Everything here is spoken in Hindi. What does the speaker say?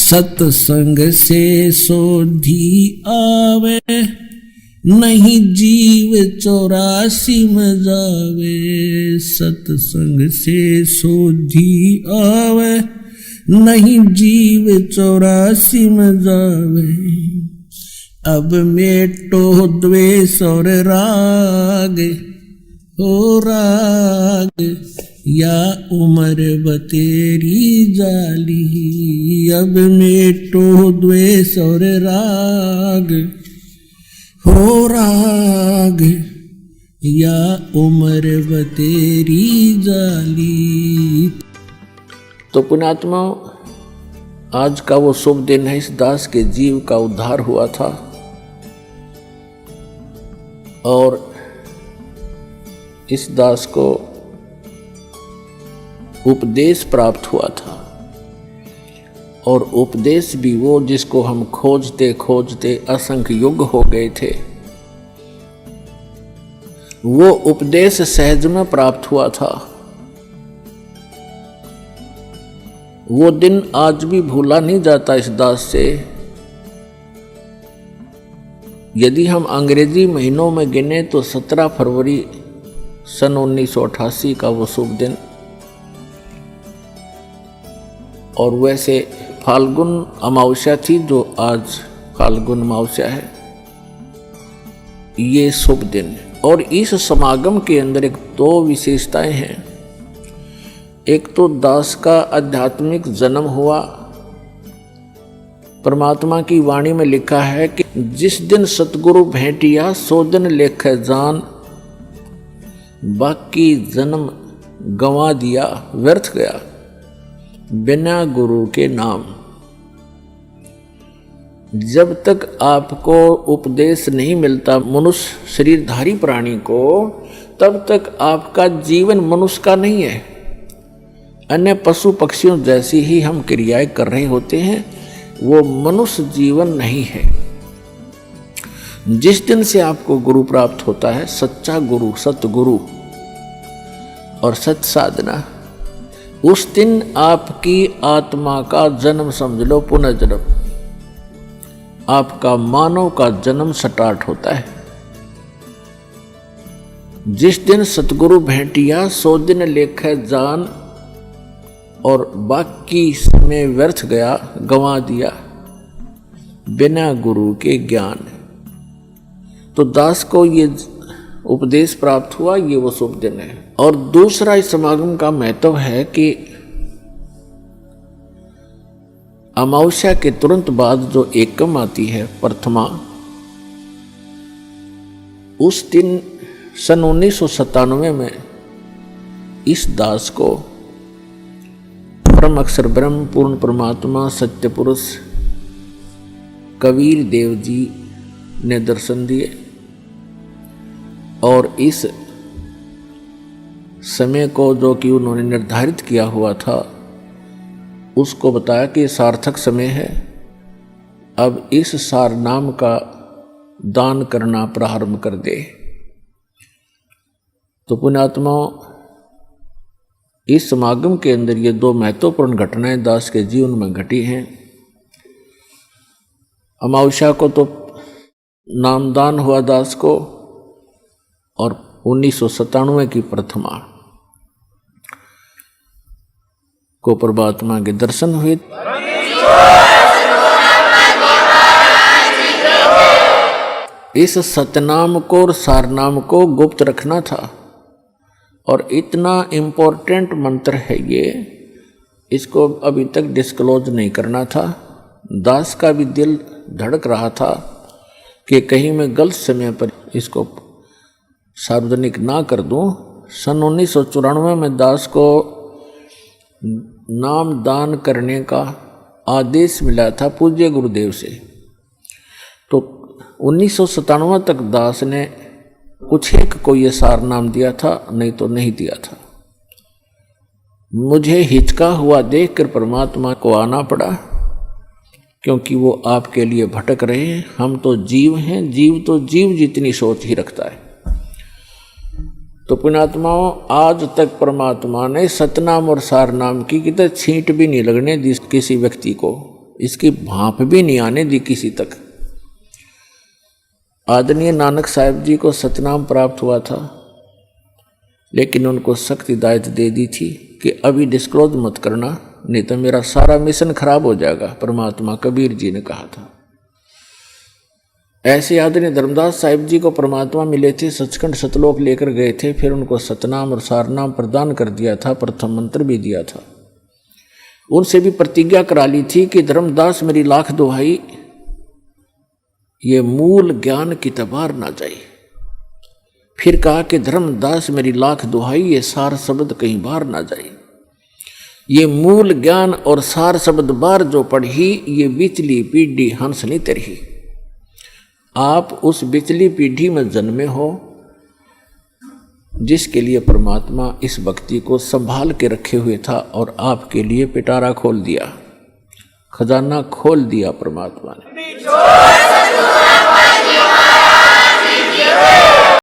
सत्संग से सोधी आवे, नहीं जीव 84 में जावे। सत्संग से सोधी आवे, नहीं जीव 84 में जावे। अब मेटो द्वेष और राग, हो राग या उम्र बतेरी जाली। अब मेटो द्वेष और राग, हो राग या उम्र बतेरी जाली। तो पुण्यात्मा, आज का वो शुभ दिन है। इस दास के जीव का उद्धार हुआ था और इस दास को उपदेश प्राप्त हुआ था। और उपदेश भी वो जिसको हम खोजते खोजते असंख्य युग हो गए थे, वो उपदेश सहज में प्राप्त हुआ था। वो दिन आज भी भूला नहीं जाता इस दास से। यदि हम अंग्रेजी महीनों में गिने तो 17 फरवरी सन 1988 का वो शुभ दिन, और वैसे फाल्गुन अमावस्या थी जो आज फाल्गुन अमावस्या है, ये शुभ दिन। और इस समागम के अंदर एक दो विशेषताएं हैं। एक तो दास का आध्यात्मिक जन्म हुआ। परमात्मा की वाणी में लिखा है कि जिस दिन सतगुरु भेंटिया सो दिन लेखे जान, बाकी जन्म गंवा दिया व्यर्थ गया बिना गुरु के नाम। जब तक आपको उपदेश नहीं मिलता मनुष्य शरीरधारी प्राणी को, तब तक आपका जीवन मनुष्य का नहीं है। अन्य पशु पक्षियों जैसी ही हम क्रियाएं कर रहे होते हैं, वो मनुष्य जीवन नहीं है। जिस दिन से आपको गुरु प्राप्त होता है, सच्चा गुरु, सतगुरु और सत साधना, उस दिन आपकी आत्मा का जन्म समझ लो, पुनर्जन्म, आपका मानव का जन्म स्टार्ट होता है। जिस दिन सतगुरु भेंटिया सो दिन लेखे जान, और बाकी समय व्यर्थ गया गंवा दिया बिना गुरु के ज्ञान। तो दास को ये उपदेश प्राप्त हुआ, ये वो शुभ दिन है। और दूसरा इस समागम का महत्व है कि अमावस्या के तुरंत बाद जो एकम आती है, प्रथमा, उस दिन सन 1997 में इस दास को परम अक्षर ब्रह्म पूर्ण परमात्मा सत्य पुरुष कबीर देव जी ने दर्शन दिए। और इस समय को जो कि उन्होंने निर्धारित किया हुआ था, उसको बताया कि सार्थक समय है, अब इस सार नाम का दान करना प्रारंभ कर दे। तो पुण्यात्माओं, इस समागम के अंदर ये दो महत्वपूर्ण घटनाएं दास के जीवन में घटी हैं। अमावस्या को तो नामदान हुआ दास को, और 1997 की प्रथमा को परमात्मा के दर्शन हुए। इस सतनाम को और सारनाम को गुप्त रखना था, और इतना इम्पोर्टेंट मंत्र है ये, इसको अभी तक डिस्क्लोज नहीं करना था। दास का भी दिल धड़क रहा था कि कहीं मैं गलत समय पर इसको सार्वजनिक ना कर दूं। सन 1994 में दास को नाम दान करने का आदेश मिला था पूज्य गुरुदेव से। तो 1997 तक दास ने कुछ एक को ये सार नाम दिया था, नहीं तो नहीं दिया था। मुझे हिचका हुआ देखकर परमात्मा को आना पड़ा, क्योंकि वो आपके लिए भटक रहे हैं। हम तो जीव हैं, जीव तो जीव जितनी सोच ही रखता है। तो पुण्यात्माओं, आज तक परमात्मा ने सतनाम और सारनाम की कितने छींट भी नहीं लगने दी किसी व्यक्ति को। इसकी भांप भी नहीं आने दी किसी तक। आदरणीय नानक साहब जी को सतनाम प्राप्त हुआ था, लेकिन उनको सख्त हिदायत दे दी थी कि अभी डिस्क्लोज मत करना, नहीं तो मेरा सारा मिशन खराब हो जाएगा, परमात्मा कबीर जी ने कहा था। ऐसे आदरणीय धर्मदास साहिब जी को परमात्मा मिले थे, सचखंड सतलोक लेकर गए थे, फिर उनको सतनाम और सारनाम प्रदान कर दिया था, प्रथम मंत्र भी दिया था। उनसे भी प्रतिज्ञा करा ली थी कि धर्मदास मेरी लाख दुहाई, ये मूल ज्ञान की तबार ना जाए। फिर कहा कि धर्मदास मेरी लाख दुहाई, ये सार शब्द कहीं बाहर ना जाए। ये मूल ज्ञान और सार शब्द बार जो पढ़ी, ये बिचली पीढ़ी हंस नहीं तरही। आप उस बिचली पीढ़ी में जन्मे हो जिसके लिए परमात्मा इस भक्ति को संभाल के रखे हुए था, और आपके लिए पिटारा खोल दिया, खजाना खोल दिया परमात्मा ने।